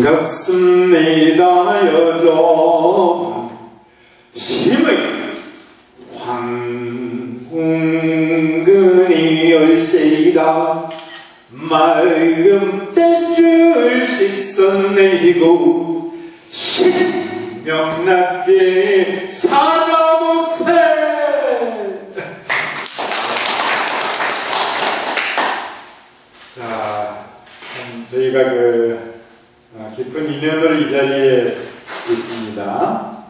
반갑습니다 여러분. 힘의 황궁근이 열시다. 맑은 때를 씻어내고 신명나게 살아보세. 자, 저희가 깊은 인연으로 이 자리에 있습니다.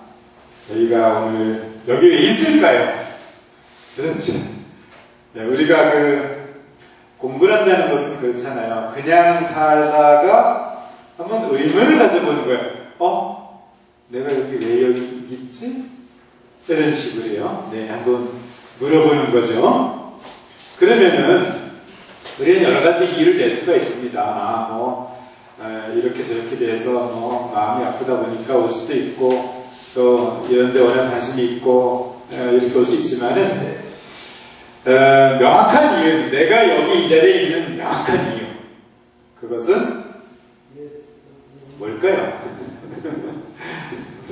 저희가 오늘 여기 왜 있을까요? 도대체 우리가 공부를 한다는 것은 그렇잖아요. 그냥 살다가 한번 의문을 가져보는 거예요. 내가 여기 왜 여기 있지? 이런 식으로요. 네, 한번 물어보는 거죠. 그러면은 우리는 여러 가지 이유를 낼 수가 있습니다. 이렇게 저렇게 돼서 마음이 아프다 보니까 올 수도 있고, 또 이런 데 워낙 관심이 있고, 이렇게 올 수 있지만은 명확한 이유, 내가 여기 이 자리에 있는 명확한 이유, 그것은 뭘까요?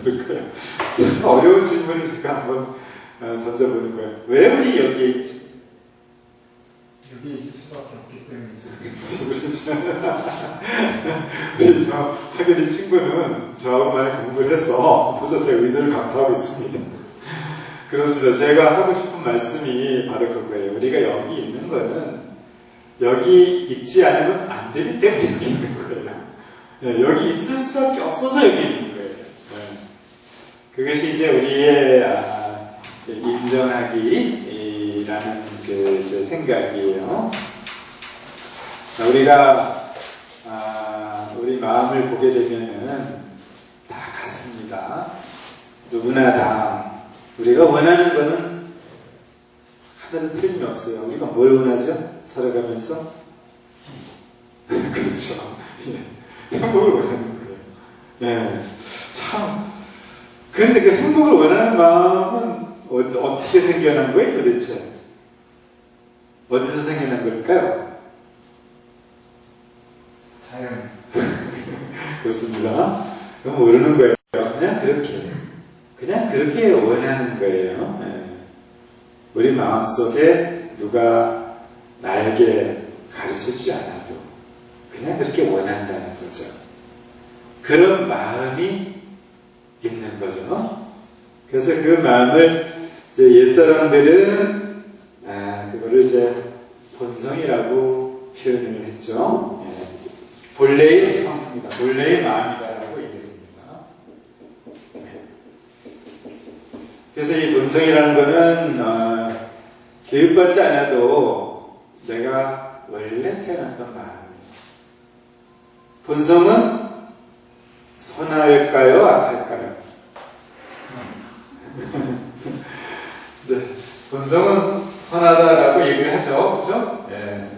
뭘까요? 참 어려운 질문을 제가 한번 던져보는 거예요. 왜 우리 여기에 있지? 여기에 있을 수밖에 없기 때문에 우리 저 하결이 친구는 저하고 많이 공부를 해서 벌써 제 의도를 감수하고 있습니다. 그렇습니다. 제가 하고 싶은 말씀이 바로 그거예요. 우리가 여기 있는 거는 여기 있지 않으면 안 되기 때문에 여기 있는 거예요. 네, 여기 있을 수밖에 없어서 여기 있는 거예요. 네. 그것이 이제 우리의 인정하기라는 제 생각이에요. 우리가 우리 마음을 보게 되면은 다 같습니다. 누구나 다 우리가 원하는 거는 하나도 틀림이 없어요. 우리가 뭘 원하죠? 살아가면서 그렇죠. 행복을 원하는 거예요. 예. 참. 근데 그 행복을 원하는 마음은 어떻게 생겨난 거예요, 도대체? 어디서 생겨난 걸까요? 자연. 그렇습니다. 그건 모르는 거예요. 그냥 그렇게 원하는 거예요. 네. 우리 마음속에 누가 나에게 가르쳐주지 않아도 그냥 그렇게 원한다는 거죠. 그런 마음이 있는 거죠. 그래서 그 마음을 이제 옛사람들은 그거를 이제 본성이라고 표현을 했죠. 예. 본래의 성품이다. 본래의 마음이다라고 얘기했습니다. 그래서 이 본성이라는 거는 교육받지 않아도 내가 원래 태어났던 마음이에요. 본성은 선할까요? 악할까요? 이제 본성은 선하다라고 얘기를 하죠. 그렇죠? 예.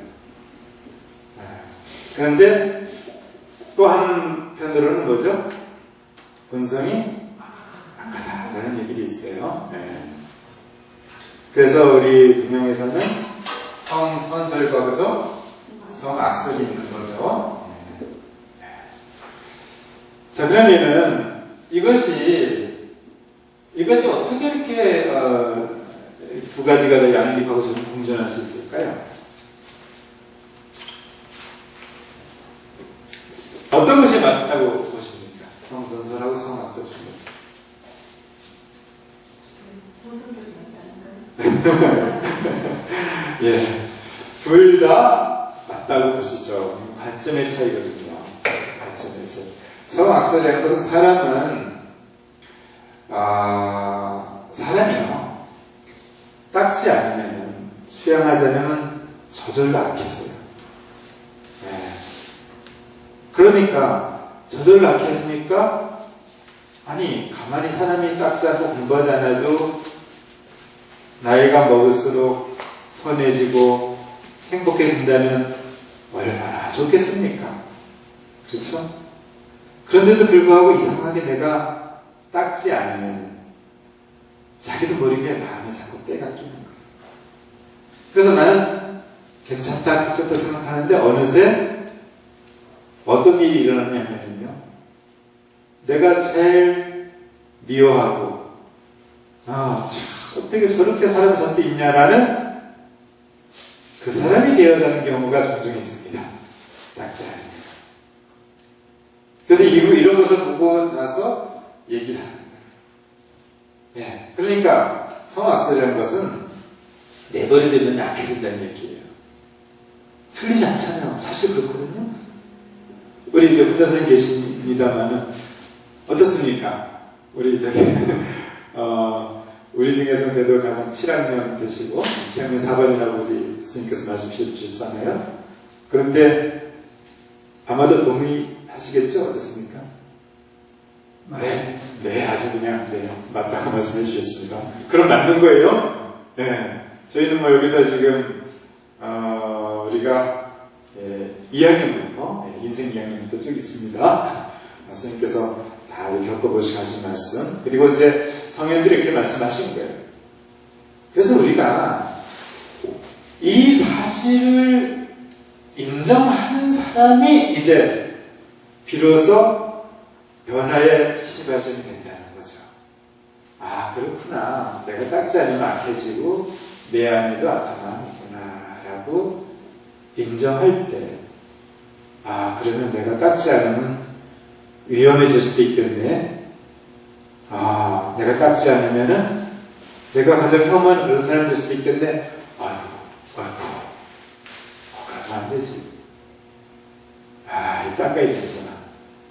그런데 또 한편으로는 뭐죠? 본성이 악하다라는 얘기도 있어요. 예. 그래서 우리 분명에서는 성선설과 그죠? 성악설이 있는 거죠. 예. 자, 그러면은 이것이 어떻게 이렇게 두 가지가 다 양립하고 공존할 수 있을까요? 어떤 것이 맞다고 보십니까? 성선설하고 성악설 중에서. 성선설이 맞지 않나요? 예, 둘 다 맞다고 보시죠. 관점의 차이거든요. 관점의 차이. 성악설이라는 것은 사람이요. 닦지 않으면, 수양하지 않으면 저절로 악해져요. 예. 그러니까 저절로 악해지니까 아니 가만히 사람이 닦지 않고 공부하지 않아도 나이가 먹을수록 선해지고 행복해진다면 얼마나 좋겠습니까? 그렇죠? 그런데도 불구하고 이상하게 내가 닦지 않으면 자기도 모르게 마음에 자꾸 때가 끼는 거예요. 그래서 나는 괜찮다 생각하는데 어느새 어떤 일이 일어났냐면요. 내가 제일 미워하고, 어떻게 저렇게 사람이 살 수 있냐라는 그 사람이 되어가는 경우가 종종 있습니다. 딱지 않으면. 그래서 이런 것을 보고 나서 얘기를 하는 거예요. 예. 그러니까 성악설이라는 것은 내버려두면 약해진다는 얘기예요. 틀리지 않잖아요. 사실 그렇거든요. 우리 이제 후자 선생님 계십니다만은 어떻습니까? 우리 우리 중에서는 그래도 가장 7학년 되시고 7학년 4반이라고 우리 스님께서 말씀해 주셨잖아요. 그런데 아마도 동의하시겠죠? 어떻습니까? 네, 아주 그냥 맞다고 말씀해 주셨습니다. 그럼 맞는 거예요? 네. 저희는 뭐 여기서 지금 우리가 2학년부터 인생 2학년부터 쭉 있습니다. 선생님께서 다 겪어보시고 하신 말씀, 그리고 이제 성현들이 이렇게 말씀하신 거예요. 그래서 우리가 이 사실을 인정하는 사람이 이제 비로소 변화의 시발점이 된다는 거죠. 아, 그렇구나. 내가 닦지 않으면 악해지고 내 안에도 악함이 있구나 라고 인정할 때, 아, 그러면 내가 닦지 않으면 위험해질 수도 있겠네. 아, 내가 닦지 않으면은 내가 가장 혐오하는 그런 사람이 될 수도 있겠네. 아이고, 그러면 안 되지. 아, 이 닦아야 되는구나.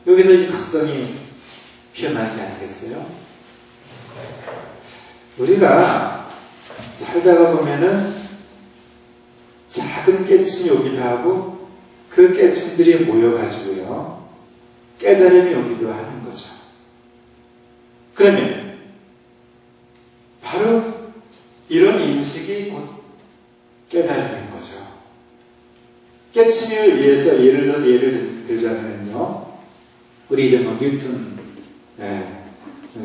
여기서 이제 각성이 피어나는 게 아니겠어요? 우리가 살다가 보면은 작은 깨침이 오기도 하고 그 깨침들이 모여가지고요 깨달음이 오기도 하는 거죠. 그러면 바로 이런 인식이 곧 깨달음인 거죠. 깨침을 위해서 예를 들자면요, 우리 이제 뭐 뉴턴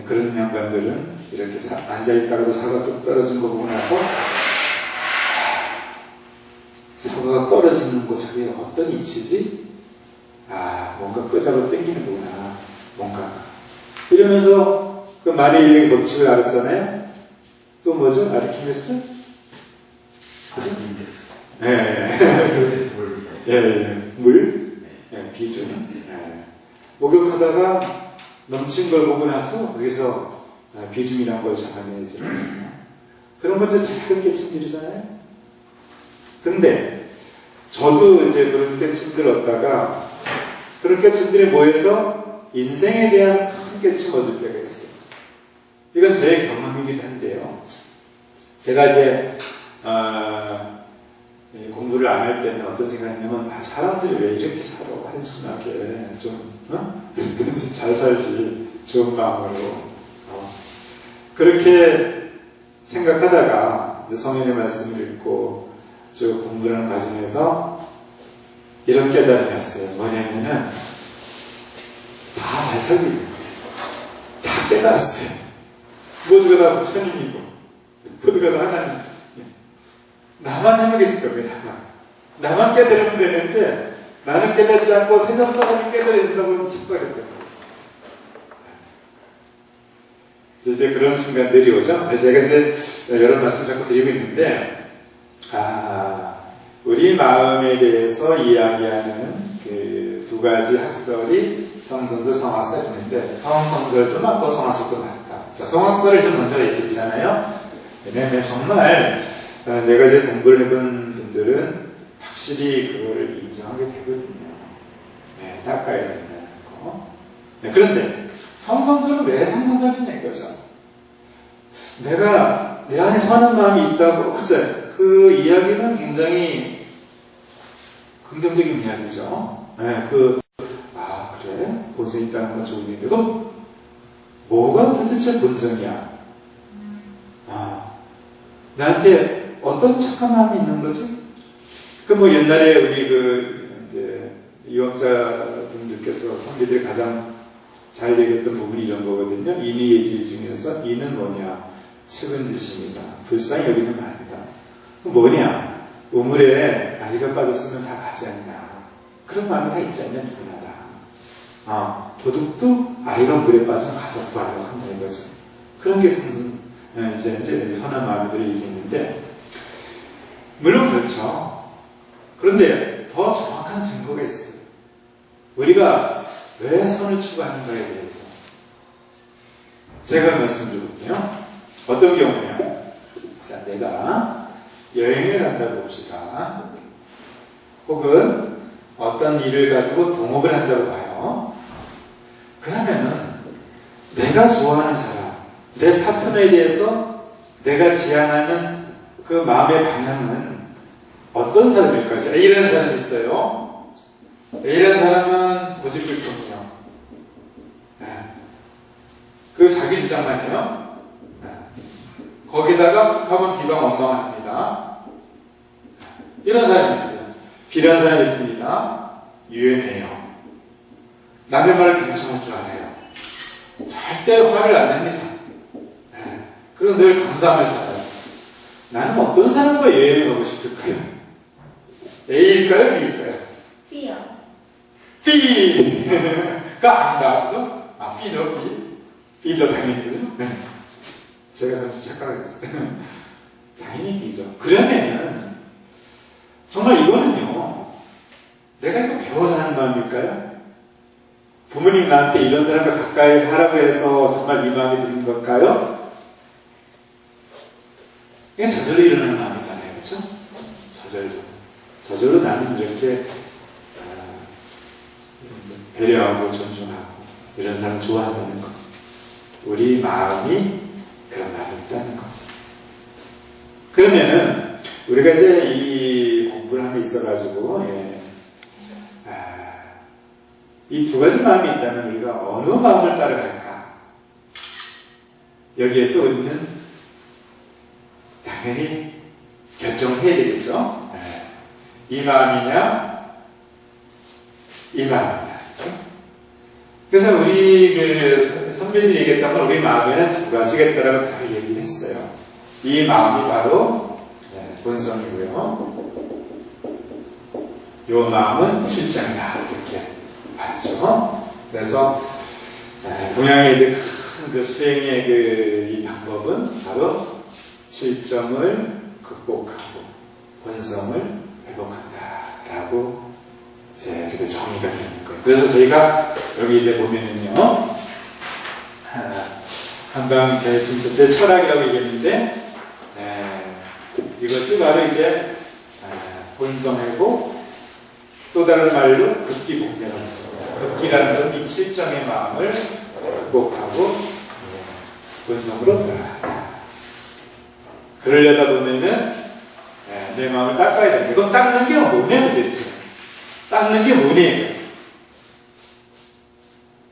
그런 양반들은 이렇게 앉아있다가도 사과가 뚝 떨어진 거 보고 나서 사과가 떨어지는 거 저게 어떤 이치지? 아, 뭔가 끄잡아 당기는 거구나. 뭔가. 이러면서 그 마리일링 법칙을 알았잖아요. 또 뭐죠? 아르키메스? 아르키메스. 물? 비중. 목욕하다가 넘친 걸 보고 나서 거기서 비중이란 걸 잡아내야지. 그런 건 이제 작은 깨침들이잖아요. 근데 저도 이제 그런 깨침들 얻다가 그런 깨침들이 모여서 인생에 대한 큰 깨침 얻을 때가 있어요. 이건 저의 경험이기도 한데요. 제가 이제 공부를 안 할 때는 어떤 생각이냐면, 사람들이 왜 이렇게 살아? 한심하게 좀 잘 살지, 좋은 마음으로. 그렇게 생각하다가 이제 성인의 말씀을 읽고 쭉 공부하는 과정에서 이런 깨달음이 왔어요. 뭐냐면은 다 잘 살고 있는 거예요. 다 깨달았어요. 모두가 다 부처님이고 모두가 다 하나님. 나만 해먹겠을 겁니다. 나만 깨달으면 되는데 나는 깨닫지 않고 세상 사람이 깨달아야 된다고 착각했거든요. 이제 그런 순간들이 오죠. 제가 이제 여러 말씀 자꾸 드리고 있는데, 우리 마음에 대해서 이야기하는 그 두 가지 학설이 성선설, 성악설 있는데, 성선설도 맞고 성악설도 맞다. 자, 성악설을 좀 먼저 얘기했잖아요. 왜냐면 정말 내가 이제 공부를 해본 분들은 확실히 그거를 인정하게 되거든요. 닦아야 된다는 거. 그런데 성선설은 왜 성선설이냐 이거죠. 내가 내 안에 선한 마음이 있다고, 그죠? 그 이야기는 굉장히 긍정적인 이야기죠. 그래? 본성이 있다는 건 좋은 일인데, 그럼 뭐가 도대체 본성이야? 나한테 어떤 착한 마음이 있는 거지? 뭐 옛날에 우리 이제 유학자분들께서 선비들이 가장 잘 얘기했던 부분이 이런 거거든요. 인의예지 중에서 이는 뭐냐? 측은지심이다. 불쌍히 여기는 마음이다. 뭐냐? 우물에 아이가 빠졌으면 다 가지 않냐? 그런 마음이 다 있지 않냐? 누구나 다. 도둑도 아이가 물에 빠지면 가서 구하려고 한다 이거죠. 그런 게 이제 선한 마음들이 있는데, 물론 그렇죠. 그런데 더 정확한 증거가 있어요. 우리가 왜 선을 추구하는가에 대해서 제가 말씀드리거든요. 어떤 경우냐? 자, 내가 여행을 간다고 봅시다. 혹은 어떤 일을 가지고 동업을 한다고 봐요. 그러면은 내가 좋아하는 사람, 내 파트너에 대해서 내가 지향하는 그 마음의 방향은 어떤 사람일까요? A라는 사람이 있어요. A라는 사람은 고집불통이요. 그리고 자기 주장만 해요. 거기다가 툭하면 비방원망합니다. 이런 사람이 있어요. B라는 사람이 있습니다. 유연해요. 남의 말을 경청할 줄 알아요. 절대 화를 안 냅니다. 그리고 늘 감사하며 살아요. 나는 어떤 사람과 여행을 가고 싶을까요? A일까요? B일까요? B요. B가 아니다. 그죠? B죠, B. B죠, 당연히. 그죠? 제가 잠시 착각했어요. 당연히 B죠. 그러면은, 정말 이거는요, 내가 이거 배워서 하는 마음일까요? 부모님 나한테 이런 사람과 가까이 하라고 해서 정말 이 마음이 드는 걸까요? 이게 저절로 일어나는 마음이잖아요. 그렇죠? 저절로 나는 이렇게 배려하고 존중하고 이런 사람 좋아한다는 거죠. 우리 마음이 그런 마음이 있다는 거죠. 그러면은 우리가 이제 이 공부를 함에 있어가지고 이 두 가지 마음이 있다면 우리가 어느 마음을 따라갈까? 여기에서 우리는 당연히 결정을 해야 되겠죠? 이 마음이냐, 이 마음이냐, 그렇죠? 그래서 우리 그 선배들이 얘기했던 건 우리 마음에는 두 가지가 있다라고 다 얘기를 했어요. 이 마음이 바로 본성이고요. 이 마음은 칠정이다 이렇게 봤죠. 그래서 동양의 이제 큰 그 수행의 이 방법은 바로 칠정을 극복하고 본성을 회복한다라고 이제 이렇게 정의가 되는 거예요. 그래서 저희가 여기 이제 보면은요, 한강 재충서 때 철학이라고 얘기했는데, 이것이 바로 이제 본성 회복, 또 다른 말로 극기복녀라고 했습니다. 극기라는 건 이 칠정의 마음을 극복하고 본성으로 돌아간다. 그러려다 보면은 내 마음을 닦아야 됩니다. 그럼 닦는 게 뭐냐 도대체? 닦는 게 뭐냐?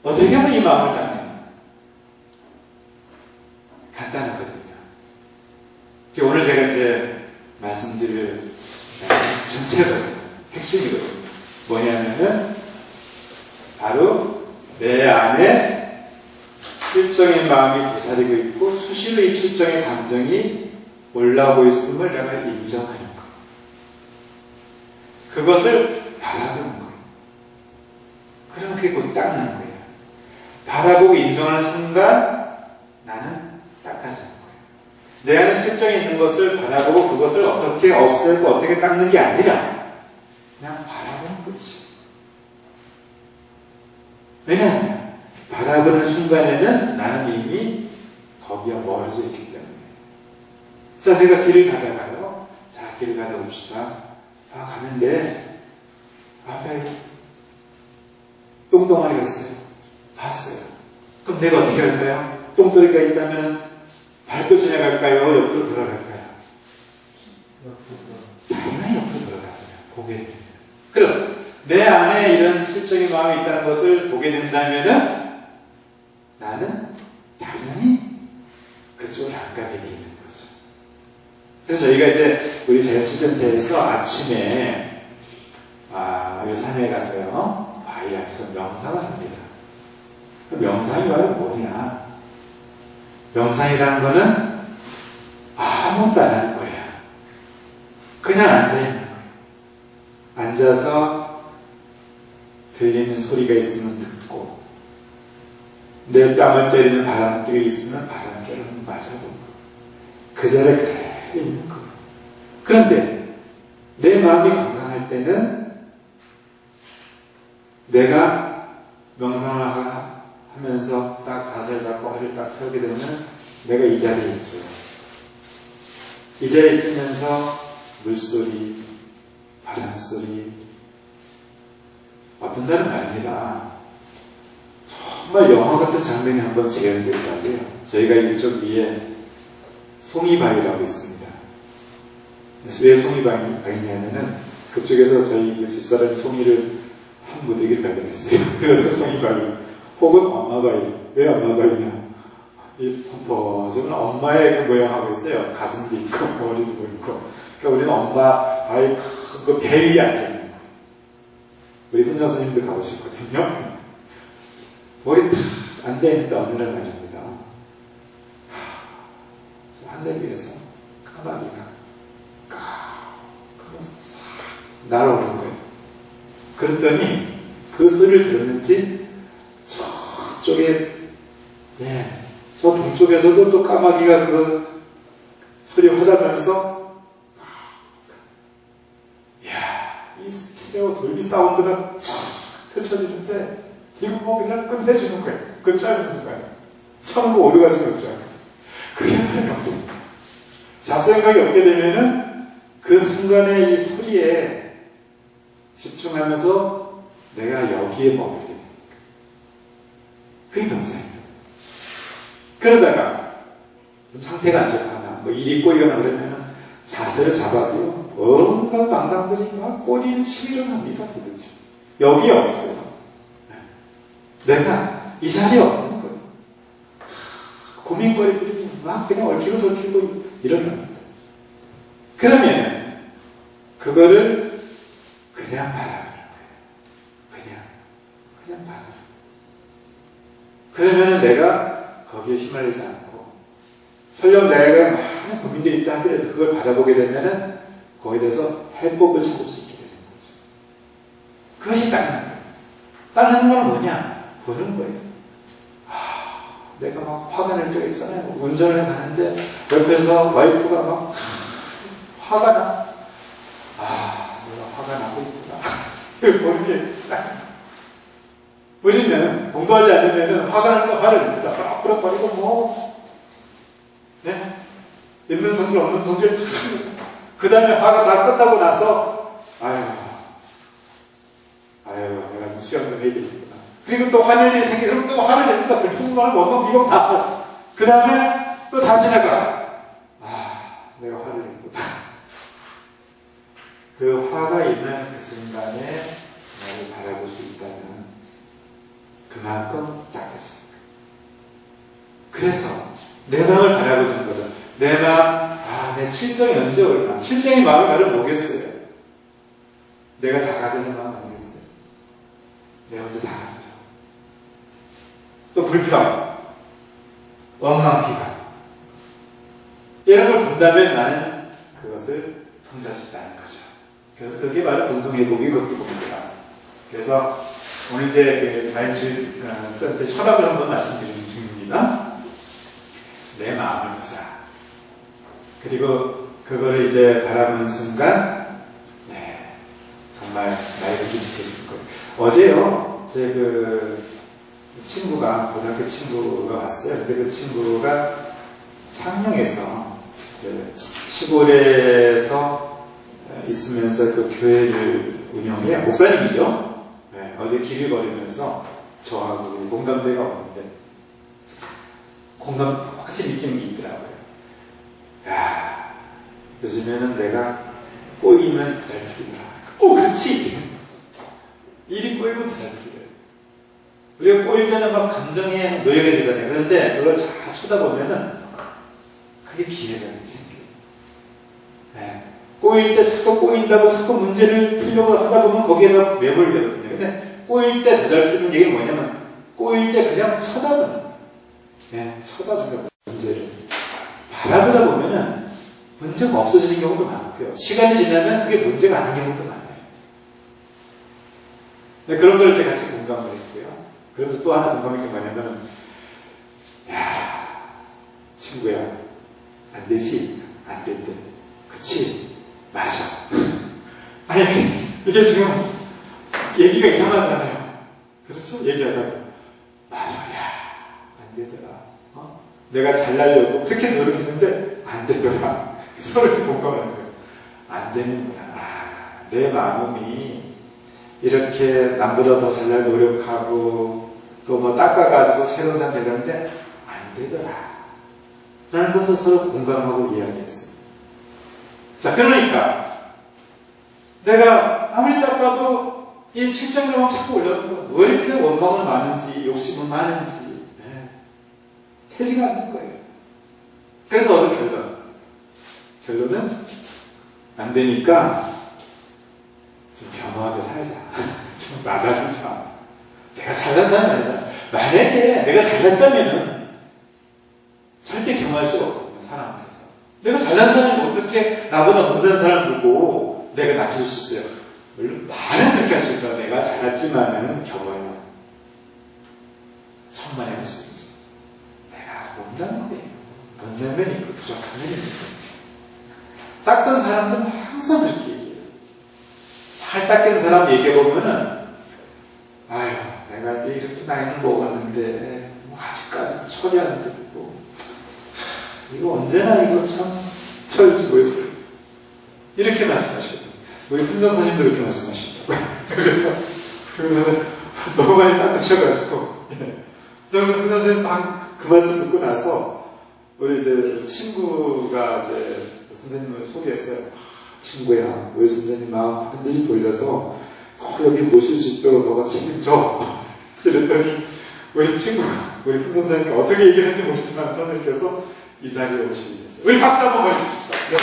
어떻게 하면 이 마음을 닦느냐? 간단하거든요. 오늘 제가 이제 말씀드릴 전체거든요. 핵심이거든요. 뭐냐면은 바로 내 안에 칠정의 마음이 고사리고 있고 수시로 이 칠정의 감정이 올라오고 있음을 내가 인정하는 것. 그것을 바라보는 거예요. 그럼 그게 곧 닦는 거예요. 바라보고 인정하는 순간 나는 닦아지는 거예요. 내 안에 칠정이 있는 것을 바라보고 그것을 어떻게 없애고 어떻게 닦는 게 아니라 그냥 바라보는 거지. 왜냐하면 바라보는 순간에는 나는 이미 거기와 멀어져 있기 때문에. 자, 내가 길을 가다가요. 자, 길을 가다 봅시다. 가는데 앞에 똥덩어리가 있어요. 봤어요. 그럼 내가 어떻게 할까요? 똥덩어리가 있다면 밟고 지나갈까요? 옆으로 돌아갈까요? 당연히 옆으로 돌아가잖아요. 보게 됩니다. 그럼 내 안에 이런 칠정의 마음이 있다는 것을 보게 된다면은 나는 당연히 그쪽을 안 가게 돼 있는 거죠. 그래서 저희가 이제 우리 재치센터에서 아침에 이 산에 가서요, 바위에서 명상을 합니다. 그 명상이 바로 뭐냐? 명상이라는 거는 아무것도 안 하는 거야. 그냥 앉아 있는 거예요. 앉아서 들리는 소리가 있으면 듣고, 내 뺨을 때리는 바람결이 있으면 바람결을 맞아보고 그 자리에 그대로 있는 거. 그런데 내 마음이 건강할 때는 내가 명상을 하면서 딱 자세를 잡고 허리를 딱 세우게 되면 내가 이 자리에 있어요. 이 자리에 있으면서 물소리, 바람소리, 어떤 날은 말입니다. 정말 영화 같은 장면이 한번 재현되더라고요. 저희가 이쪽 위에 송이바위라고 있습니다. 왜 송이바위냐면은 그쪽에서 저희 그 집사람이 송이를 한 무더기를 발견했어요. 그래서 송이바위 혹은 엄마바위. 왜 엄마바위냐? 이 펌퍼즈는 엄마의 그 모양하고 있어요. 가슴도 있고 머리도 있고. 그러니까 우리는 엄마 바위 큰 그 배 위에 앉아있는 거예요. 우리 훈장 선생님도 가보셨거든요. 머리 탁 앉아있는데 어느 날 말입니다. 저 하늘 위에서 까마귀가 그러면서 싹 날아오는 거예요. 그랬더니 그 소리를 들었는지 저쪽에 저 동쪽에서도 또 까마귀가 그 소리 화답하면서 이 스테레오 돌비 사운드가 쫙 펼쳐지는데 이거 뭐 그냥 끝내주는 거예요. 그 짧은 순간에. 천국 오르가지고 오더라고요. 그게 바로 명상. 잡생각이 없게 되면은 그 순간에 이 소리에 집중하면서 내가 여기에 머물게 됩니다. 그게 명상입니다. 그러다가 좀 상태가 안 좋거나 뭐 일이 꼬이거나 그러면은 자세를 잡아도요. 온갖 망상들이 막 꼬리를 치밀어 합니다. 도대체. 여기에 없어요. 내가 이 자리에 없는 거예요. 고민거리들이 막 그냥 얽히고 설키고 이러는 겁니다. 그러면 그거를 그냥 바라보는 거예요. 그냥 바라보는 거예요. 그러면은 내가 거기에 휘말리지 않고 설령 내가 많은 고민들이 있다 하더라도 그걸 바라보게 되면은 거기에 대해서 해법을 찾을 수 있게 되는 거죠. 그것이 따르는 거예요. 따르는 건 뭐냐? 보는 거예요. 내가 막 화가 날 때가 있잖아요. 운전을 가는데 옆에서 와이프가 막 화가 나. 내가 화가 나고 있구나. 이걸 보는 게 우리는 공부하지 않으면 화가 날 때 화를 냅니다. 뿌락뿌락거리고 있는 성질 없는 성질 그 다음에 화가 다 끝나고 나서 내가 좀 수영 좀 해야 되겠구나. 그리고 또 화낼 일이 생기면 또 화를 냅니다. 불평만 원망 미경 다 하고 그 다음에 또 다시 내가 내가 화를 냈구나. 그 화가 있는 그 순간에 나를 바라볼 수 있다면 그만큼 따뜻합니다. 그래서 내 마음을 바라보시는 거죠. 내 마음, 내 칠정이 언제 올까? 칠정의 마음이 나를 뭐겠어요? 내가 다 가지는 마음 아니겠어요? 내가 언제 다 가져요? 또 불평, 원망, 비관. 이런 걸 본다면 나는 그것을 통제할 수 있다는 거죠. 그래서 그게 바로 본성회복이 그것도 봅니다. 그래서 오늘 이제 그 자연치유센터 철학을 한번 말씀드리는 중입니다. 내 마음을 보자. 그리고 그거를 이제 바라보는 순간, 정말 나의 느낌이 느껴지는 거예요. 어제요, 제 그 친구가, 고등학교 친구가 왔어요. 근데 그 친구가 창녕에서, 시골에서 있으면서 그 교회를 운영해요. 목사님이죠. 어제 길을 걸으면서 저하고 공감대가 오는데, 확실히 느끼는 게 있더라고요. 요즘에는 내가 꼬이면 더 잘 풀리더라. 그렇지! 일이 꼬이면 더 잘 풀려요. 우리가 꼬일 때는 막 감정에 노예가 되잖아요. 그런데 그걸 잘 쳐다보면은 그게 기회가 생겨요. 꼬일 때 자꾸 꼬인다고 자꾸 문제를 풀려고 하다 보면 거기에다 매몰이 되거든요. 근데 꼬일 때 더 잘 풀리는 얘기는 뭐냐면 꼬일 때 그냥 쳐다보는 거예요. 쳐다보는 문제를 바라보다 보면은 문제가 없어지는 경우도 많고요. 시간이 지나면 그게 문제가 아닌 경우도 많아요. 그런 걸 제가 같이 공감을 했고요. 그러면서 또 하나 공감한 게 뭐냐면 친구야, 안 되지? 안 된대. 그치? 맞아. 아니, 이게 지금 얘기가 이상하잖아요. 그렇죠? 얘기하다가. 맞아. 야, 안 되더라. 내가 잘나려고 그렇게 노력했는데 안 되더라. 서로 공감하는 거예요. 안 되는구나. 내 마음이 이렇게 남보다 더 잘날 노력하고 또 뭐 닦아가지고 새로운 사람 되려는데 안 되더라. 라는 것을 서로 공감하고 이야기했어요. 자, 그러니까 내가 아무리 닦아도 이 칭찬감은 자꾸 올라오고 왜 이렇게 원망은 많은지 욕심은 많은지 태지가 않는 거예요. 그래서 얻은 결론은 안 되니까 좀 겸허하게 살자. 좀 맞아 진짜. 내가 잘난 사람이 아니잖아. 만약에 내가 잘났다면은 절대 겸허할 수가 없거든요. 사람 앞에서. 내가 잘난 사람이 어떻게 나보다 못난 사람 보고 내가 낮춰줄 수 있어요. 물론 많은 그렇게 할 수 있어요. 내가 잘났지만은 겸허해요. 천만의 말씀이지. 내가 못난 거예요. 못난 면이 있고 부족한 면이 있는 거예요. 닦은 사람들은 항상 그렇게 얘기해요. 잘 닦은 사람 얘기해보면은 아유, 내가 이제 이렇게 나이는 먹었는데 뭐 아직까지도 철이 안 들고 이거 언제나 이거 참 철주고 있어요. 이렇게 말씀하시거든요. 우리 훈전사님도 이렇게 말씀하시더라고요. 그래서 너무 많이 닦으셔가지고 저는 훈전사님 딱 그 말씀 듣고 나서 우리 이제 친구가 이제 선생님을 소개했어요. 친구야, 우리 선생님 마음 반드시 돌려서 여기 모실 수 있도록 너가 책임져. 이랬더니 우리 친구가 우리 훈전사님께 어떻게 얘기를 했는지 모르지만 선생님께서 이 자리에 오시게 됐어요. 우리 박수 한번 보내주십시오. 네.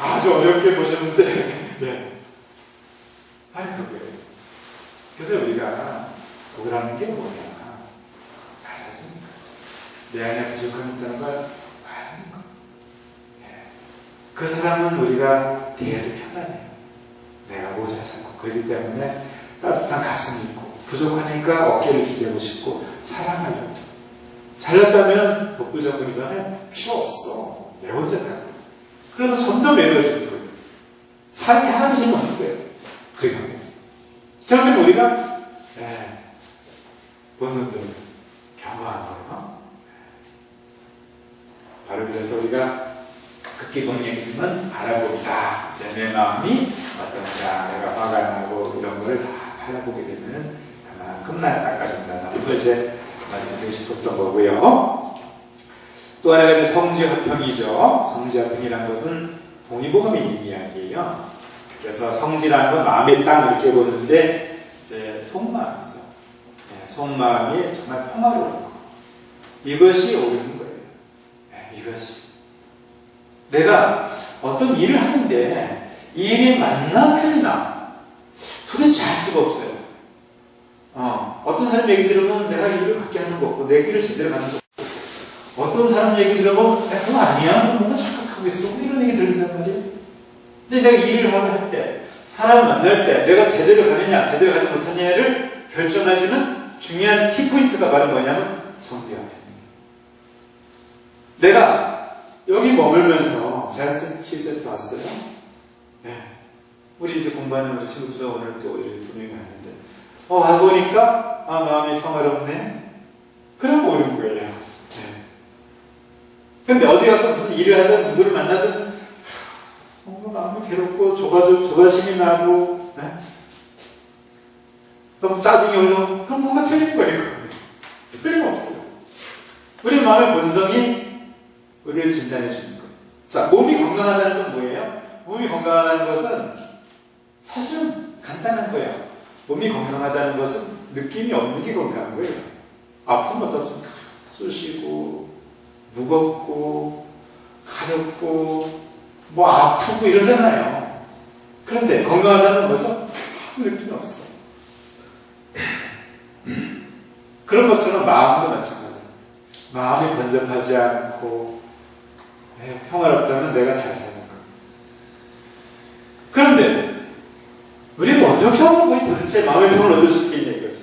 아주 어렵게 보셨는데 네. 아니 그거예요. 그래서 우리가 도라는 게 뭐냐, 다 사실입니다. 내 안에 부족함이 있다는 걸 아는 거. 네. 그 사람은 우리가 대해도 편안해요. 내가 모자라고. 그렇기 때문에 따뜻한 가슴이 있고 부족하니까 어깨를 기대고 싶고 사랑하려고. 잘났다면 독불장군이잖아요. 필요 없어. 내 혼자다. 그래서 점점 외로워지는 거예요. 삶이 하나씩 없는 거예요. 그러니까 결국엔 우리가 본선들은 겸허한 거예요. 바로 그래서 우리가 극기공의 핵심은 바라보기다. 이제 내 마음이 어떤지, 내가 화가 나고 이런 걸 다 바라보게 되면 그만큼 날 닦아준다는 걸 이제 말씀드리고 싶었던 거고요. 또 하나가 이제 성지화평이죠. 성지화평이라는 것은 동의보감이 있는 이야기예요. 그래서 성지라는 건 마음의 땅 이렇게 보는데 이제 속마음이죠. 네, 속마음이 정말 평화로운 거. 이것이 옳은 거예요. 네, 이것이. 내가 어떤 일을 하는데 이 일이 맞나 틀리나 도대체 알 수가 없어요. 어떤 사람 얘기 들으면 내가 이 일을 맞게 하는 거 없고 내 길을 제대로 가는 거 없고 어떤 사람 얘기 들으면 그거 아니야? 뭔가 착각하고 있어. 이런 얘기 들린단 말이에요. 근데 내가 일을 할 때 사람 만날 때 내가 제대로 가느냐 제대로 가지 못하느냐를 결정해주는 중요한 키포인트가 바로 뭐냐면 성지화평입니다. 내가 여기 머물면서 자연스 7세트 왔어요. 네. 우리 이제 공부하는 우리 친구들 오늘 또 우리 2명이 왔는데 와보니까 마음이 평화롭네. 그럼 옳은 거예요. 네. 근데 어디 가서 무슨 일을 하든 누구를 만나든 뭔가 마음이 괴롭고 조바심이 나고 네? 너무 짜증이 올라오고 그럼 뭔가 틀린 거예요. 틀림없어요. 우리 마음의 본성이 우리를 진단해 주는 거예요. 자, 몸이 건강하다는 건 뭐예요? 몸이 건강하다는 것은 사실은 간단한 거예요. 몸이 건강하다는 것은 느낌이 없는 게 건강한 거예요. 아프면 어떻습니까? 쑤시고 무겁고 가렵고 뭐 아프고 이러잖아요. 그런데 건강하다는 것은 아무 느낌이 없어요. 그런 것처럼 마음도 마찬가지예요. 마음이 번잡하지 않고 평화롭다면 내가 잘 사는 거예요. 그런데 우리가 어떻게 하면 거의 도대체 마음의 평을 얻을 수 있겠냐 이거죠.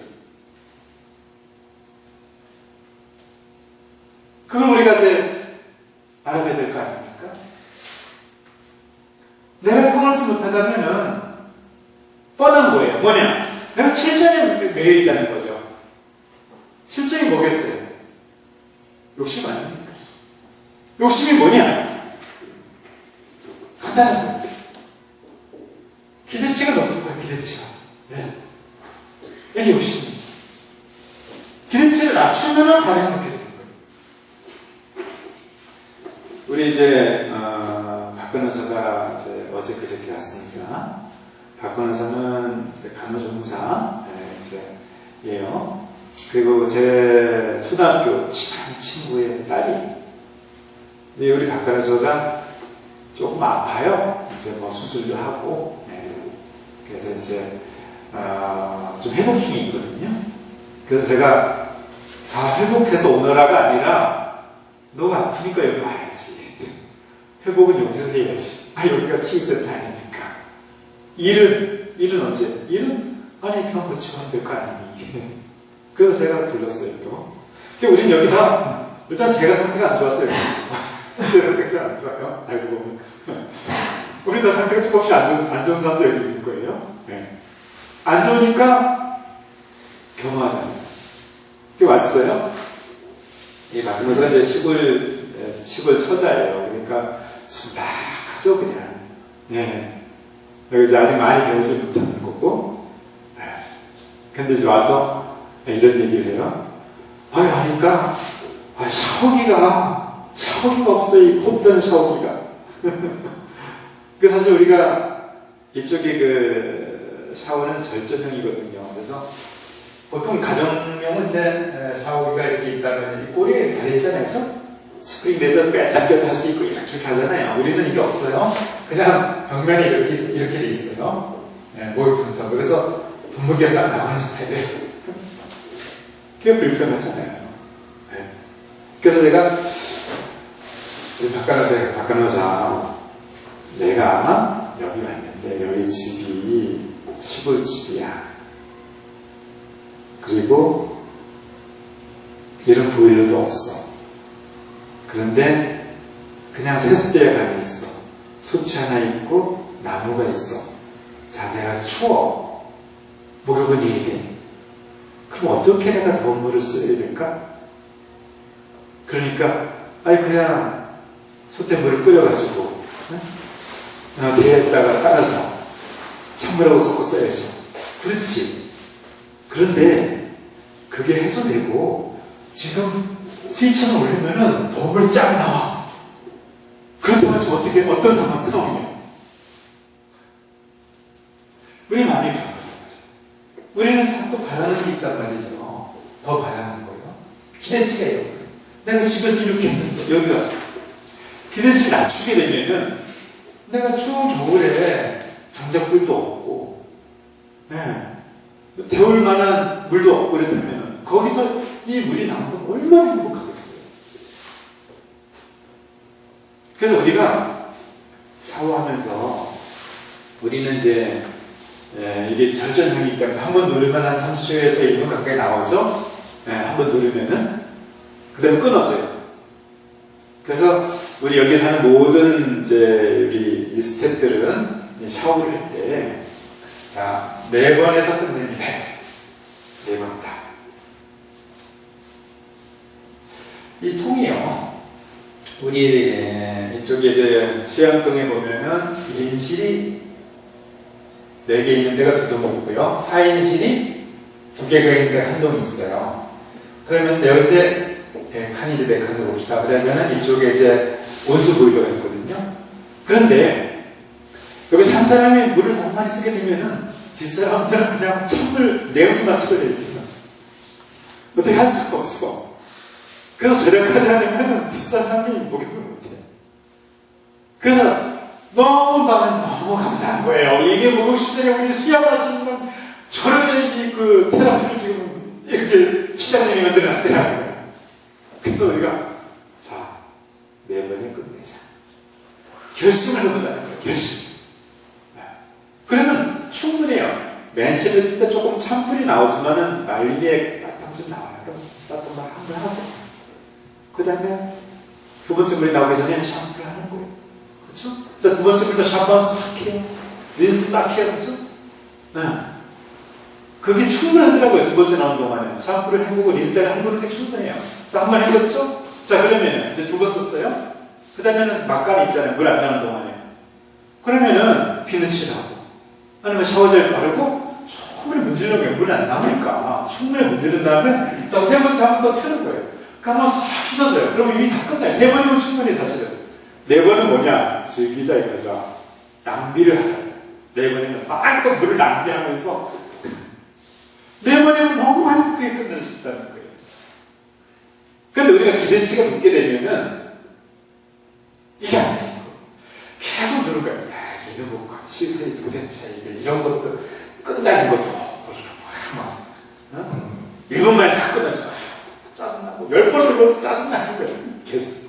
못하다면은 뻔한 거예요. 뭐냐? 내가 7점이 매일 있다는 거죠. 7점이 뭐겠어요? 욕심 아닙니까? 욕심이 뭐냐? 간단한 거예요. 기대치가 높은 거예요, 기대치가. 네. 이게 욕심이에요. 기대치를 낮추면 발이 행복해지는 거예요. 우리 이제, 박근혜 선가 이제 어제 그저께 왔습니다. 박근혜 선은 이제 간호조무사, 예요. 그리고 제 초등학교 친한 친구의 딸이, 근데 우리 박근혜 선가 조금 아파요. 이제 뭐 수술도 하고, 그래서 이제, 좀 회복 중에 있거든요. 그래서 제가 다 회복해서 오너라가 아니라, 너가 아프니까 여기 와야지. 회복은 여기서 해야지. 여기가 치유센터 아닙니까? 일은 언제? 일은? 아니, 그냥 고치면 될 거 아니니. 그래서 제가 불렀어요, 또. 근데 우린 여기다, 일단 제가 상태가 안 좋았어요. 제 상태가 잘 안 좋아요. 알고 보면. 우리 다 상태가 조금씩 안 좋은 사람도 여기 있는 거예요. 네. 안 좋으니까 겸허하잖아요. 그게 왔어요. 이 박근호가 이제 시골 처자예요. 그러니까 순박하죠, 그냥. 네. 여기 이제 아직 많이 배우지 못하는 거고. 네. 근데 이제 와서 이런 얘기를 해요. 하니까, 샤워기가 없어요. 이 폼드는 샤워기가. 그 사실 우리가 이쪽에 그 샤워는 절전형이거든요. 그래서 보통 가정용은 이제 샤워기가 이렇게 있다면 이 꼬리에 달려있잖아요. 그렇죠? 스프링 내서 뺐다 꼈다 할 수 있고 이렇게 하잖아요. 우리는 이게 없어요. 그냥 벽면이 이렇게 돼 있어요. 네, 목욕탕처럼. 그래서 분무기가 싹 나오는 스타일이에요. 그게 불편하잖아요. 네. 그래서 제가 박간호사 내가 여기 왔는데 여기 집이 시골집이야. 그리고 이런 보일러도 없어. 그런데 그냥 세숫대에 가면 있어. 솥이 하나 있고 나무가 있어. 자, 내가 추워. 목욕은 해야 돼. 그럼 어떻게 내가 더운 물을 써야 될까? 그러니까 그냥 솥에 물을 끓여가지고 대에다가 따라서 찬물하고 섞어 써야죠. 그렇지. 그런데 그게 해소되고 지금 스위치를 올리면은 더운 물이 쫙 나와. 그렇다면 지금 어떤 상황이에요? 우리 마음이 그런 거예요. 우리는 자꾸 바라는 게 있단 말이죠. 더 바라는 거예요. 기대치가 있어요. 내가 집에서 이렇게 했는데 여기 와서 기대치를 낮추게 되면은 내가 추운 겨울에 장작불도 없고 데울 만한 물도 없고 그랬다면 거기서 이 물이 나오면 얼마나 행복하겠어요. 그래서 우리가 샤워하면서 우리는 이제 이게 절전하기 때문에 한번 누르면 한 30초에서 1분 가까이 나오죠. 한번 누르면은 그 다음에 끊어져요. 그래서 우리 여기 사는 모든 이제 우리 이 스태프들은 샤워를 할 때 자, 4번에서 끝냅니다. 4번 다. 이 통이요. 우리 이쪽에 이제 수양동에 보면은 1인실이 4개 있는 데가 2동 있고요. 4인실이 2개가 있는 데가 1동이 있어요. 그러면 여기에 칸이 이제 4칸으로 봅시다. 그러면은 이쪽에 이제 온수 보일러가 있거든요. 그런데 여기서 한 사람이 물을 너무 많이 쓰게 되면은 뒷사람들은 그냥 찬물 내어서 맞추게 됩니다. 어떻게 할 수가 없어. 그래서 저녁까지 하려면 뒷사람이 목욕을 못해. 그래서 너무 감사한 거예요. 이게 목욕 시절에 우리 수양할 수 있는 저런 그 테라피를 지금 이렇게 시장님이 만들어놨더라고요. 그래서 우리가 자, 4번에 끝내자. 결심을 해보자는 거예요. 결심. 그러면 충분해요. 맨 처음에 했을 때 조금 찬물이 나오지만은 말리에 따뜻함 좀 나와요. 그럼 따뜻한 말 한번 하고 그 다음에 2번째 물이 나오기 전에 샴푸를 하는 거예요. 그렇죠? 자, 2번째 물도 샴푸 싹 해요. 린스 싹 해야죠. 네. 그게 충분하더라고요. 두 번째 나온 동안에. 샴푸를 헹구고 린스를 헹구는 게 충분해요. 자, 한 번 헹궜죠? 자, 그러면 이제 두 번 썼어요. 그 다음에는 막간이 있잖아요. 물 안 나오는 동안에. 그러면은 비누칠 하고, 아니면 샤워젤 바르고, 충분히 문지르면 물이 안 나오니까, 충분히 문지른 다음에, 또 세 번째 한 번 더 트는 거예요. 그러니까 한번 싹 씻어줘요. 그러면 이미 다 끝나요. 세 번이면 충분히 사실은. 네 번은 뭐냐? 즐기자 이거죠. 낭비를 하잖아요. 네 번에는 막 물을 낭비하면서, 네 번이면 너무 행복하게 끝낼 수 있다는 거예요. 근데 우리가 기대치가 높게 되면은, 이게 안 돼요. 계속 누른 거예요. 야, 이런 거, 시선이 도대체, 이런 것도, 끈다는 것도, 막, 1분 만에 다 끝나죠. 짜증나고, 10번 눌러도 짜증나는 거예요. 계속.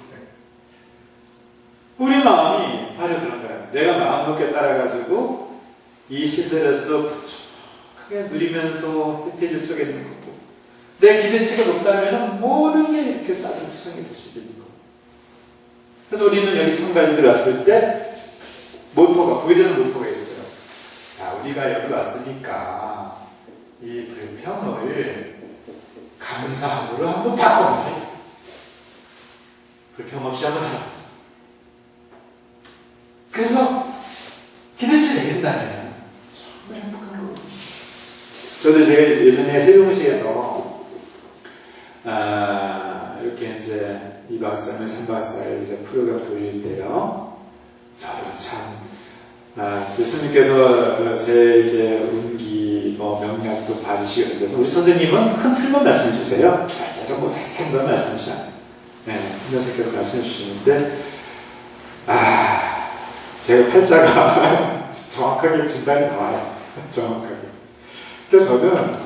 우리 마음이 바로 그런 거예요. 내가 마음 놓게 따라가지고, 이 시설에서도 부족하게 누리면서 햇빛을 쏘게 되는 거고, 내 기대치가 높다면 모든 게 이렇게 짜증투성이 될 수 있는 거고. 그래서 우리는 여기 청가지들 왔을 때, 보여주는 모토가 있어요. 자, 우리가 여기 왔으니까, 이 불평을 감사함으로 한번 바꿔보세요. 불평 없이 한번 살아보세요. 그래서 기대치 내린다면 정말 행복한 거거든요. 저도 제가 예전에 세종시에서 이렇게 이제 2박 3일, 3박 4일 이런 프로그램 돌릴 때요. 저도 참 교수님께서 제 이제 운기, 명략도 봐주시고 그래서 우리 선생님은 큰 틀만 말씀해 주세요. 자, 이런 거 생생한 말씀해 주시잖아요. 네, 선생님께서 말씀해 주시는데, 제가 팔자가 정확하게 진단이 나와요. 정확하게. 그래서 저는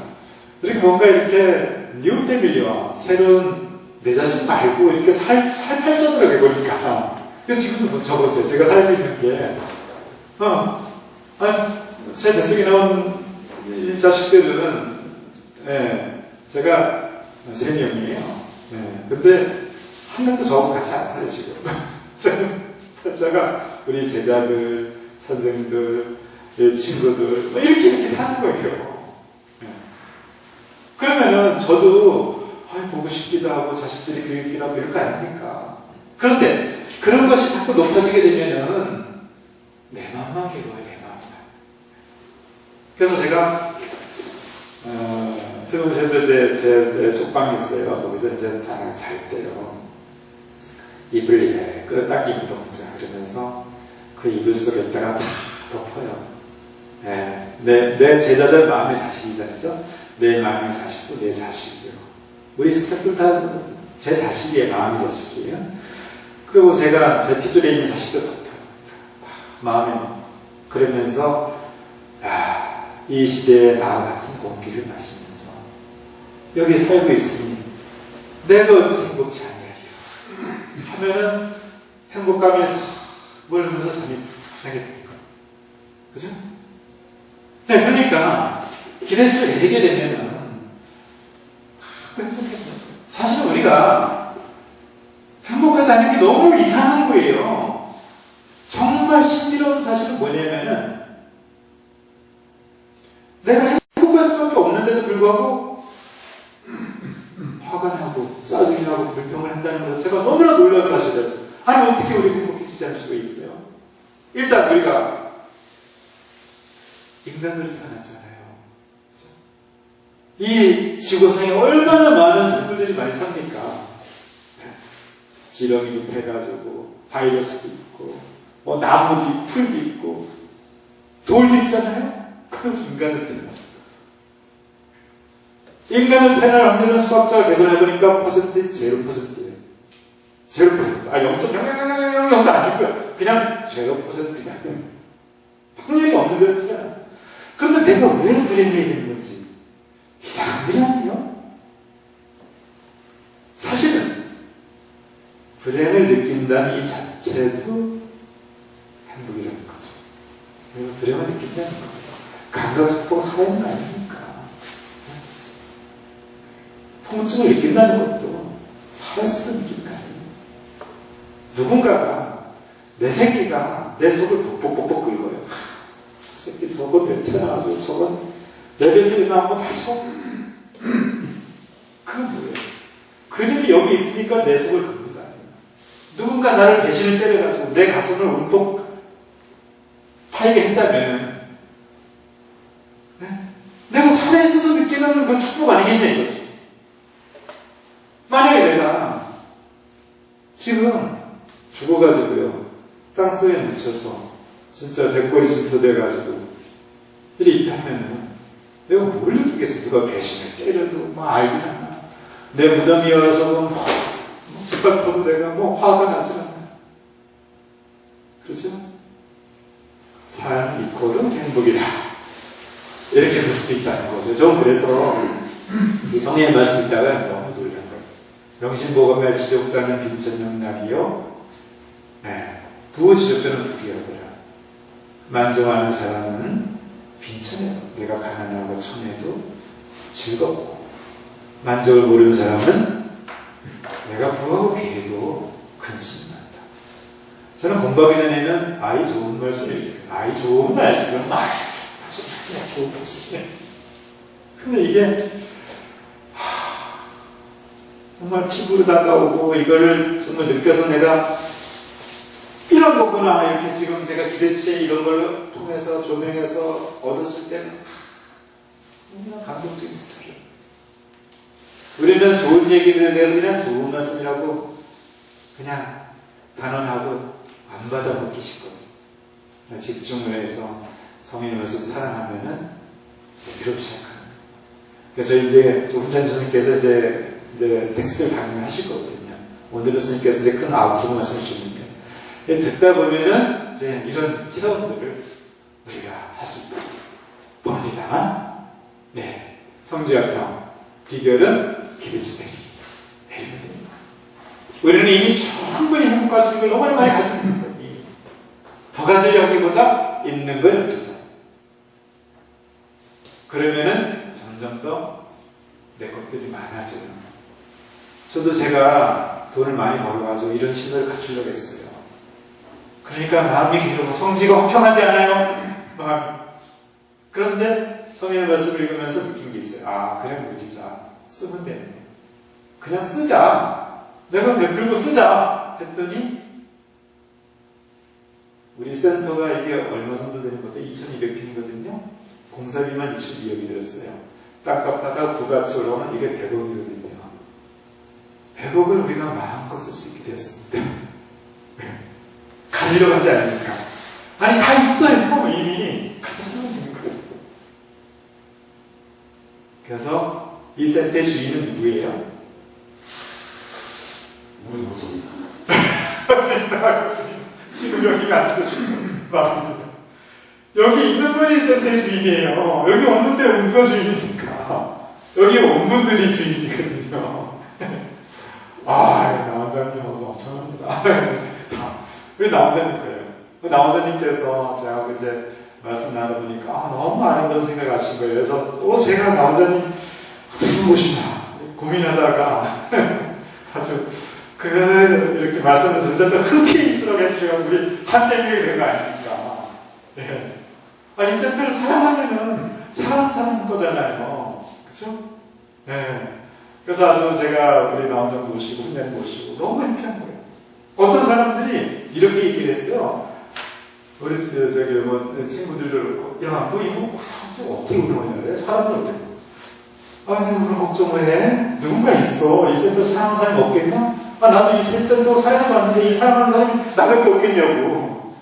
이렇게 뭔가 이렇게 뉴 패밀리와 새로운 내 자신 말고 이렇게 살 팔자로 해보니까. 그래서 지금도 못 적었어요. 제가 살고 있는 게. 제 뱃속에 나온 이 자식들은, 제가 3명이에요. 근데 한 명도 저하고 같이 안 살으시고. 저는 팔자가 우리 제자들, 선생들, 친구들, 이렇게 사는 거예요. 그러면은 저도, 보고 싶기도 하고, 자식들이 그립기도 하고, 이럴 거 아닙니까? 그런데, 그런 것이 자꾸 높아지게 되면은, 내 마음만 괴로워요, 내 마음만. 그래서 제가, 세종시에서 제 쪽방이 있어요. 거기서 이제 다 잘 때요. 이불 끌어당기는 동작. 그러면서 그 이불 속에다가 다 덮어요. 내 제자들 마음의 자식이잖아요. 내 마음의 자식도 내 자식이요. 우리 스태프들 다 제 자식이에요. 마음의 자식이에요. 그리고 제가 제 핏줄에 있는 자식도 덮어요. 마음에 넣고. 그러면서 이 시대의 나 같은 공기를 마시면서 여기 살고 있으니 내가 어찌 행복치 않냐리요 하면은 행복감이 싹 몰면서 잠이 푹하게 되는 거예요. 그죠? 그러니까 기대치를 내리게 되면은 행복해져요. 사실은 우리가 행복하지 않은 게 너무 이상한 거예요. 정말 신비로운 사실은 뭐냐면은 내가 행복할 수밖에 없는데도 불구하고 화가 나고 짜증이 나고 불평을 한다는 것 자체가 너무나 놀라운 사실이에요. 아니 어떻게 우리 행복해지지 않을 수가 있어요? 일단 우리가 인간으로 태어났잖아요. 그렇죠? 이 지구상에 얼마나 많은 생물들이 많이 삽니까? 지렁이부터 해가지고 바이러스도 있고 나무도 있고 풀도 있고 돌도 있잖아요. 그리고 인간을 태어났습니다. 인간을 태어날 확률은 수학자가 계산해보니까 퍼센테이지 0%예요. 0%. 0.0000도 아니고요. 그냥 0%야. 확률이 없는 데서 태어나. 그런데 내가 왜 불행해야 되는 건지 이상한 일이 아니에요. 사실은 불행을 느낀다는 이 자체도 행복이라는 거죠. 내가 불행을 느낀다는 거예요. 감각 속도가 살아있는 거 아닙니까? 통증을 느낀다는 것도 살아있어 느낀 거 아니에요. 누군가가 내 새끼가 내 속을 뻑뻑뻑뻑 긁어요. 새끼 저거 몇 회나 아주 저건 내 뱃속에 나온 거 봐서 그건 뭐예요? 그림이 여기 있으니까 내 속을 긁는 거 아니에요. 누군가 나를 배신을 때려가지고 내 가슴을 움푹 파이게 했다면 내가 살아 있어서 느끼는 그 축복 아니겠냐 이거죠. 만약에 내가 지금 죽어가지고요 땅속에 묻혀서 진짜 백골이 진토돼가지고 일이 있다면 내가 뭘 느끼겠어. 누가 배신을 때려도 뭐 알기나 내 무덤이어서 뭐 짓밟혀도 내가 뭐 화가 나지 않나. 그렇죠? 삶 이코는 행복이다. 이렇게 볼 수도 있다는 거죠. 좀 그래서 이 성령의 말씀 읽다가 너무 놀란 거예요. 명심보감의 지적자는 빈천명락이요. 두 지적자는 불이라고요. 만족하는 사람은 빈천해도 내가 가난하고 천해도 즐겁고, 만족을 모르는 사람은 내가 부하고 귀해도 근심이 난다. 저는 공부하기 전에는 아이 좋은 말씀을 읽어요. 아이 좋은 말씀, 좋은 말씀. 근데 이게 정말 피부로 다가오고 이거를 정말 느껴서 내가 이런 거구나 이렇게 지금 제가 기대치에 이런 걸 통해서 조명해서 얻었을 때는 너무나 감동적인 스토리. 우리는 좋은 얘기를 내서 그냥 좋은 말씀이라고 그냥 단언하고 안 받아먹기 쉽거든요. 집중을 해서 성인의 말씀 사랑하면은 들어오기 시작하는 거예요. 그래서 이제 또 훈장 선생님께서 이제 텍스트를 강의하실 거거든요. 오늘은 스님께서 이제 큰 아우트로 말씀을 주는데 듣다 보면은 이제 이런 체험들을 우리가 할 수 있다. 봅니다. 네. 성지학평. 비결은 기대치대기. 내리면 됩니다. 우리는 이미 충분히 행복할 수 있는 걸 너무나 많이 가지고 있는 거예요. 더 가지려기보다 있는 걸 누리자. 그러면은 점점 더 내 것들이 많아져요. 저도 제가 돈을 많이 벌어가지고 이런 시설을 갖추려고 했어요. 그러니까 마음이 괴로워. 성지가 화평하지 않아요? 마음이. 그런데 성인의 말씀을 읽으면서 느낀 게 있어요. 아, 그냥 누리자. 쓰면 되는 거예요. 그냥 쓰자. 내가 베풀고 쓰자. 했더니 우리 센터가 이게 얼마 정도 되는 것도 2200평이거든요. 공사비만 62억이 들었어요. 땅값 따다 부가치 올라오면 이게 100억이거든요. 100억을 우리가 마음껏 쓸 수 있게 되었습니다. 가지러 가지 않으니까. 아니, 다 있어요. 이미. 갖다 쓰면 되는 거예요. 그래서 이 센터의 주인은 누구예요? 우리 모두입니다. 맞습니다. 지금 여기가 아직도 주인. 맞습니다. 여기 있는 분이 센터의 주인이에요. 여기 없는데 누가 주인입니까? 여기 온 분들이 주인이거든요. 아, 나 원장님 엄청납니다. 우리 나 원장님 거예요. 나 원장님께서 제가 이제 말씀 나눠보니까 너무 아름다운 생각을 하신 거예요. 그래서 또 제가 나 원장님 어떻게 모시나 고민하다가 아주 이렇게 말씀을 듣는데 또 흔쾌히 수락해 주셔가지고 우리 한 명이 된 거 아닙니까? 네. 이 센터를 사랑하면은 사랑하는 거잖아요. 그쵸? 네. 그래서 아주 제가 우리 나 원장님 모시고 훈장님 모시고 너무 해피한 거예요. 어떤 사람들이 이렇게 얘기를 했어요. 우리 저기 뭐 친구들도 그렇고, 야, 너 이거 사람 어떻게 운영하냐 그래? 사람들 어떻게? 아니 그런 걱정을 해? 누군가 있어. 이 센터 사랑하는 사람이 없겠나? 나도 이 센터 사랑하지 않는데 이 사랑하는 사람이 나밖에 없겠냐고.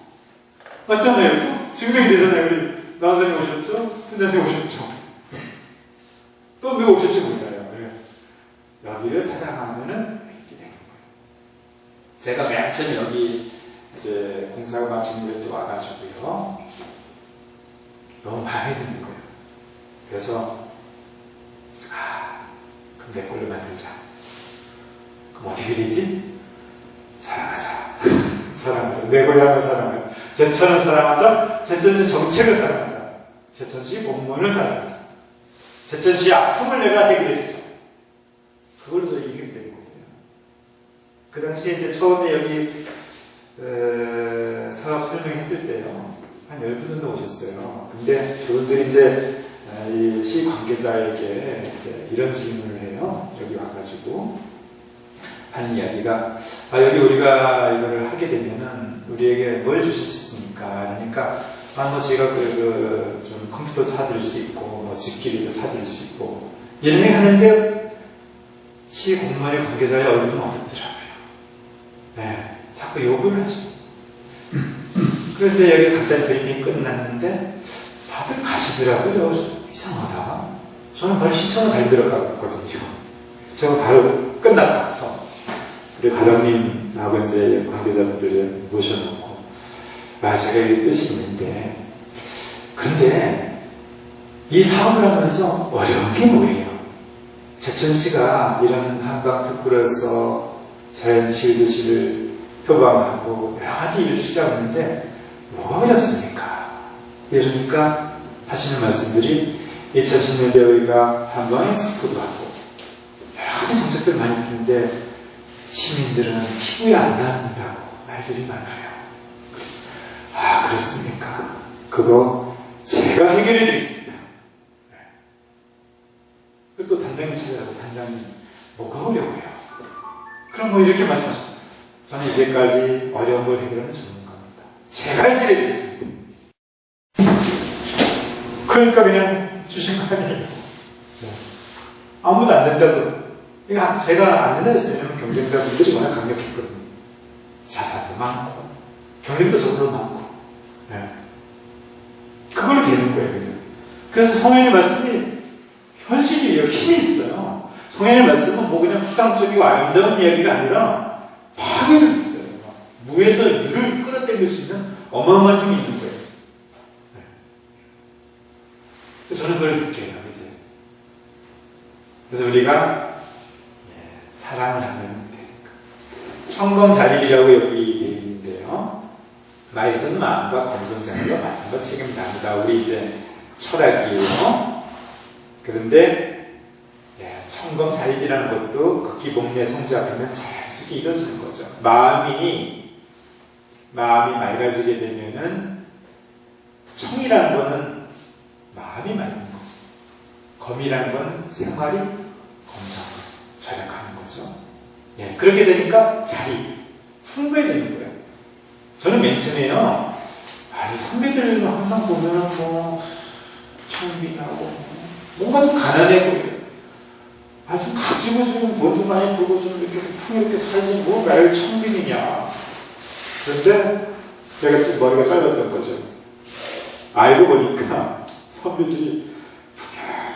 맞잖아요, 그렇죠? 증명이 되잖아요. 우리 나 원장님 오셨죠? 훈장님 오셨죠? 또 누가 오실지 몰라요. 여기를 사랑하면은 이렇게 되는 거예요. 제가 맨 처음에 여기 이제 공사가 마친 후에 또 와가지고요. 너무 마음에 드는 거예요. 그래서 그럼 내 걸로 만들자. 그럼 어떻게 되지? 사랑하자. 사랑하자. 내 고향을 사랑하자. 제천을 사랑하자. 제천시 정책을 사랑하자. 제천시 본문을 사랑하자. 제천시 아픔을 내가 해결해주자. 그걸로 저 이기게 된 거예요. 그 당시에 이제 처음에 여기 사업 설명했을 때요. 한 10분 정도 오셨어요. 근데 그분들이 이제 이 시 관계자에게 이제 이런 질문을 해요. 여기 와가지고 하는 이야기가, 여기 우리가 이거를 하게 되면은 우리에게 뭘 주실 수 있습니까? 그러니까 뭐 저희가 좀 컴퓨터 사드릴 수 있고 뭐 집기리도 사드릴 수 있고 이런 얘기 하는데 시 공무원의 관계자의 얼굴은 어둡더라고요. 네, 자꾸 요구를 하죠. 그래서 이제 여기 간단히 브리핑이 끝났는데 다들 가시더라고요. 이상하다. 저는 바로 시청을 달리 들어갔거든요. 시청을 바로 끝났다서 우리 과장님하고 이제 관계자분들을 모셔놓고 제가 이 뜻이 있는데, 그런데 이 사업을 하면서 어려운 게 뭐예요? 제천시가 이런 한강특구로서 자연치유도시를 표방하고 여러 가지 일을 추진하는데 뭐가 어렵습니까? 이러니까 하시는 말씀들이 2010년대 우리가 한강에 스포도 하고 여러 가지 정책들 많이 했는데 시민들은 피부에 안 닿는다고 말들이 많아요. 그렇습니까? 그거 제가 해결해 드리겠습니다. 그리고 또 단장님 찾아가서 단장님 뭐가 어려워요? 그럼 뭐 이렇게 말씀하셨죠. 저는 이제까지 어려운 걸 해결하는 전문가입니다. 제가 해결해 드리겠습니다. 그러니까 그냥 주신 거 아니에요. 아무도 안 된다고. 그러니까 제가 안 된다고 했어요. 왜냐면 경쟁자분들이 워낙 강력했거든요. 자산도 많고 경력도 저보다 많고. 그걸로 되는 거예요. 그냥. 그래서 성현의 말씀이 현실이에요. 힘이 있어요. 성현의 말씀은 뭐 그냥 추상적이고 아름다운 이야기가 아니라 파괴력이 있어요. 무에서 유를 끌어당길 수 있는 어마어마한 힘이 있는 거예요. 저는 그걸 느껴요. 이제. 그래서 우리가 사랑을 하면 되니까. 청검자립이라고 여기 되어 있는데요. 맑은 마음과 검정 생활과 맡은 것 책임답니다. 우리 이제 철학이에요. 그런데 청검자립이라는 것도 극기복리의 성주 앞에는 자연스럽게 이루어지는 거죠. 마음이 맑아지게 되면은 청이라는 거는 마음이 맑은 거죠. 검이라는 건 생활이 검정하고 절약하는 거죠. 그렇게 되니까 자리 풍부해지는 거예요. 저는 맨 처음에요, 선배들 항상 보면은 뭐 청빈하고 뭔가 좀 가난해 보여요. 좀 가지고 좀 돈도 많이 벌고 좀 이렇게 풍요롭게 살지 뭐 날 청빈이냐. 그런데 제가 지금 머리가 짧았던 거죠. 알고 보니까 선배들이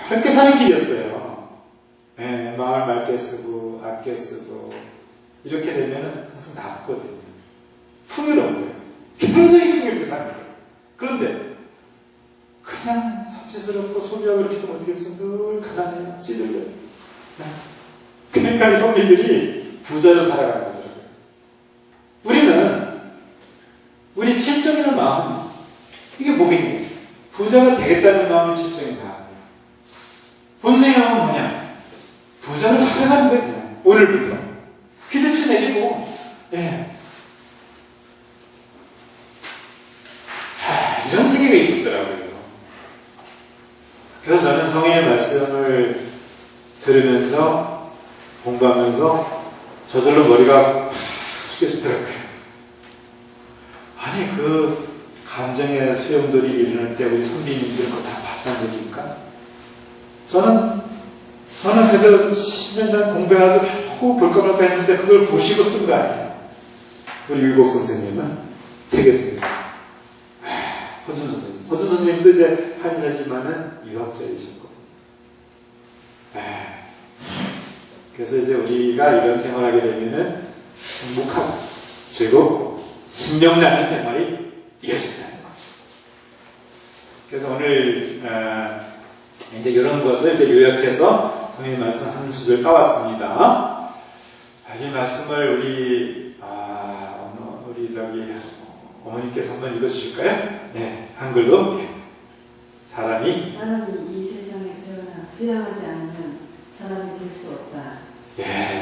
그렇게 사는 길이었어요. 마을 맑게 쓰고 아껴 쓰고 이렇게 되면은 항상 나쁘거든요. 풍요로운 거예요. 굉장히 풍요롭게 사는 거예요. 그런데 그냥 사치스럽고 소비하고 이렇게 되면 어떻게 해서 늘 가난해요. 찌들려요. 그러니까 이 선비들이 부자로 살아가는 거더라고요. 우리 칠정이라는 마음은 이게 뭐겠냐? 부자가 되겠다는 마음이 칠정이 마음이에요. 본성의 마음은 뭐냐? 부자로 살아가는 거예요. 그냥. 오늘부터 휘두치 내리고 이런 세계가 있었더라고요. 그래서 저는 성인의 말씀을 들으면서 공부하면서 저절로 머리가 숙여지더라고요. 아니 그 감정의 수용돌이 일어날 때 우리 선비님들 그거 다 봤다는 얘기입니까? 저는 그래도 10년 공부해가지고 겨우 볼까 말까 했는데 그걸 보시고 쓴 거 아니에요. 우리 유곡 선생님은 되겠습니다. 허준 선생님. 허준 선생님도 이제 한의사지만은 유학자이셨거든요. 그래서 이제 우리가 이런 생활하게 되면은 행복하고 즐겁고 신명나는 생활이 이어진다는 거죠. 그래서 오늘 이제 이런 것을 이제 요약해서 선생님 말씀 한 소절 따왔습니다. 이 말씀을 우리 어머니께서 한번 읽어주실까요? 한글로. 사람이 이 세상에 태어나 수양하지 않으면 사람이 될 수 없다.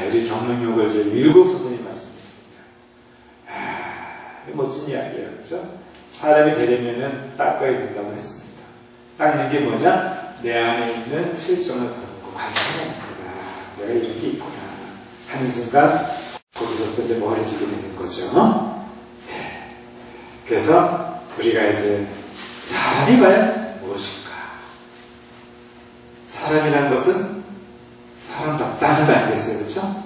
우리 경능욕을 이제 율곡 선생님 말씀입니다. 멋진 이야기예요, 그렇죠? 사람이 되려면은 닦아야 된다고 했습니다. 닦는 게 뭐냐? 내 안에 있는 실정을 보고 관심이 있구나. 내가 이런 게 있구나. 하는 순간 거기서부터 이제 멀어지게 되는 거죠. 네. 그래서 우리가 이제 사람이 과연 무엇인가? 사람이란 것은 사람답다는 거 아니겠어요? 그렇죠?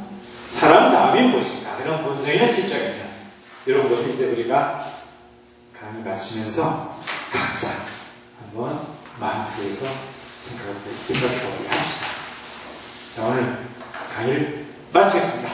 사람다움이 무엇인가? 그런 본성이나 질적이냐? 이런 것을 이제 우리가 강의 마치면서 각자 한번 마음속에서 생각해 보게 합시다. 자, 오늘 강의를 마치겠습니다.